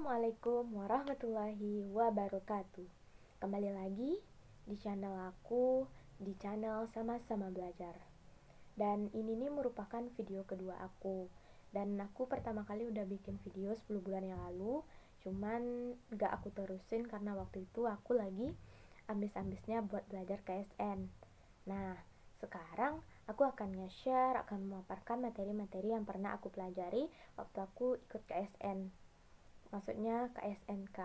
Assalamualaikum warahmatullahi wabarakatuh. Kembali lagi di channel aku, di channel Sama-Sama Belajar. Dan ini nih merupakan video kedua aku. Dan aku pertama kali udah bikin video 10 bulan yang lalu, cuman gak aku terusin karena waktu itu aku lagi ambis-ambisnya buat belajar KSN. Nah, sekarang aku akan nge-share, akan memaparkan materi-materi yang pernah aku pelajari waktu aku ikut KSN. Maksudnya KSNK.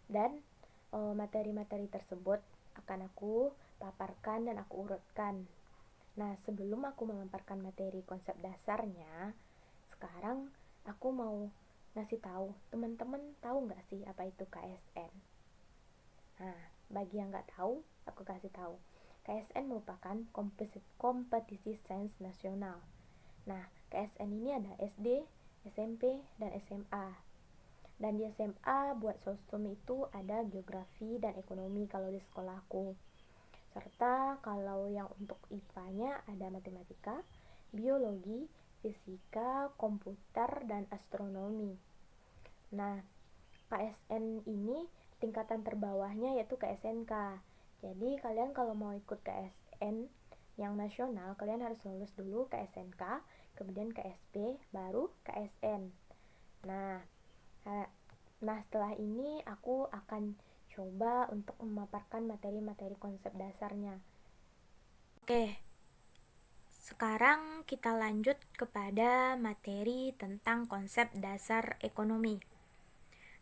Dan materi-materi tersebut akan aku paparkan dan aku urutkan. Nah, sebelum aku memaparkan materi konsep dasarnya, sekarang aku mau ngasih tahu, teman-teman tahu nggak sih apa itu KSN? Nah, bagi yang nggak tahu, aku kasih tahu. KSN merupakan kompetisi sains nasional. Nah, KSN ini ada SD, SMP, dan SMA. Dan di SMA buat sosum itu ada geografi dan ekonomi kalau di sekolahku. Serta kalau yang untuk IPA-nya ada matematika, biologi, fisika, komputer, dan astronomi. Nah, KSN ini tingkatan terbawahnya yaitu KSNK. Jadi kalian kalau mau ikut KSN yang nasional, kalian harus lulus dulu KSNK, kemudian KSP, baru KSN. Nah, setelah ini aku akan coba untuk memaparkan materi-materi konsep dasarnya. Oke, sekarang kita lanjut kepada materi tentang konsep dasar ekonomi.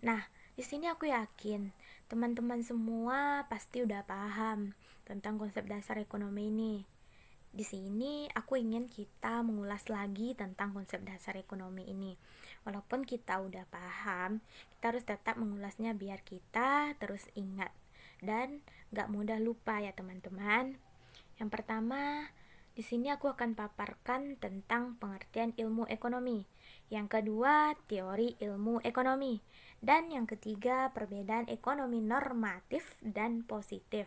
Nah, di sini aku yakin teman-teman semua pasti udah paham tentang konsep dasar ekonomi ini. Di sini aku ingin kita mengulas lagi tentang konsep dasar ekonomi ini. Walaupun kita udah paham, kita harus tetap mengulasnya biar kita terus ingat dan gak mudah lupa ya teman-teman. Yang pertama, di sini aku akan paparkan tentang pengertian ilmu ekonomi. Yang kedua, teori ilmu ekonomi. Dan yang ketiga, perbedaan ekonomi normatif dan positif.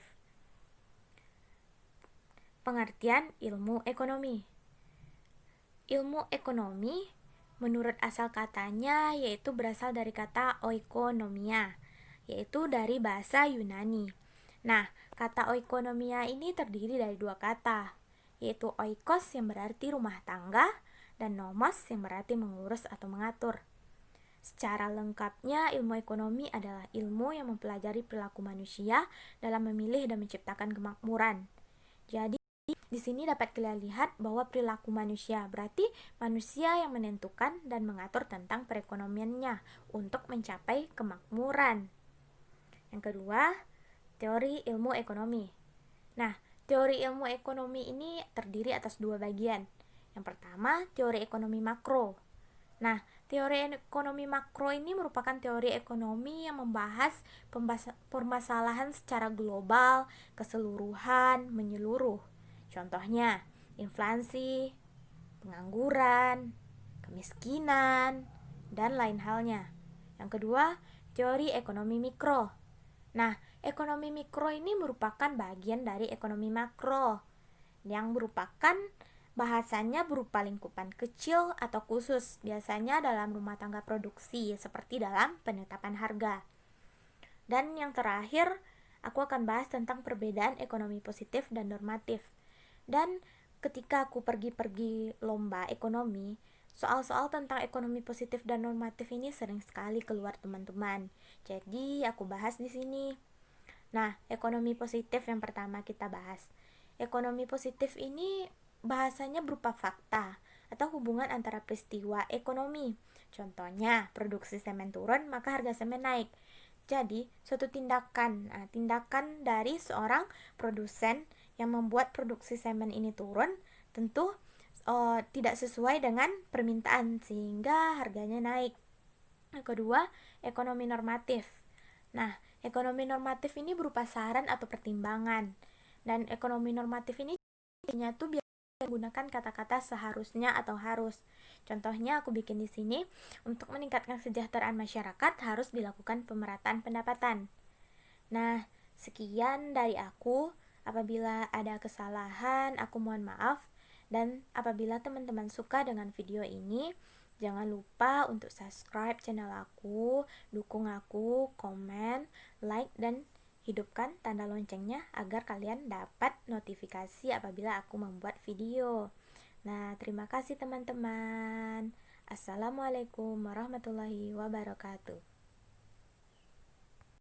Pengertian ilmu ekonomi. Ilmu ekonomi menurut asal katanya yaitu berasal dari kata oikonomia, yaitu dari bahasa Yunani. Nah, kata oikonomia ini terdiri dari dua kata, yaitu oikos yang berarti rumah tangga dan nomos yang berarti mengurus atau mengatur. Secara lengkapnya, ilmu ekonomi adalah ilmu yang mempelajari perilaku manusia dalam memilih dan menciptakan kemakmuran. Jadi, di sini dapat kalian lihat bahwa perilaku manusia berarti manusia yang menentukan dan mengatur tentang perekonomiannya untuk mencapai kemakmuran. Yang kedua, teori ilmu ekonomi. Nah, teori ilmu ekonomi ini terdiri atas dua bagian. Yang pertama, teori ekonomi makro. Nah, teori ekonomi makro ini merupakan teori ekonomi yang membahas permasalahan secara global, keseluruhan, menyeluruh. Contohnya, inflasi, pengangguran, kemiskinan, dan lain halnya. Yang kedua, teori ekonomi mikro. Nah, ekonomi mikro ini merupakan bagian dari ekonomi makro yang merupakan bahasanya berupa lingkupan kecil atau khusus, biasanya dalam rumah tangga produksi, seperti dalam penetapan harga. Dan yang terakhir, aku akan bahas tentang perbedaan ekonomi positif dan normatif. Dan ketika aku pergi lomba ekonomi, soal-soal tentang ekonomi positif dan normatif ini sering sekali keluar teman-teman. Jadi aku bahas di sini. Nah, ekonomi positif yang pertama kita bahas. Ekonomi positif ini bahasanya berupa fakta atau hubungan antara peristiwa ekonomi. Contohnya, produksi semen turun, maka harga semen naik. Jadi, suatu tindakan dari seorang produsen yang membuat produksi semen ini turun, tentu tidak sesuai dengan permintaan sehingga harganya naik. Yang kedua, ekonomi normatif. Nah, ekonomi normatif ini berupa saran atau pertimbangan. Dan ekonomi normatif ini tuh biasanya menggunakan kata-kata seharusnya atau harus. Contohnya aku bikin di sini, untuk meningkatkan kesejahteraan masyarakat harus dilakukan pemerataan pendapatan. Nah, sekian dari aku. Apabila ada kesalahan, aku mohon maaf. Dan apabila teman-teman suka dengan video ini, Jangan lupa untuk subscribe channel aku, dukung aku, komen, like, dan hidupkan tanda loncengnya agar kalian dapat notifikasi apabila aku membuat video. Nah, terima kasih teman-teman. Assalamualaikum warahmatullahi wabarakatuh.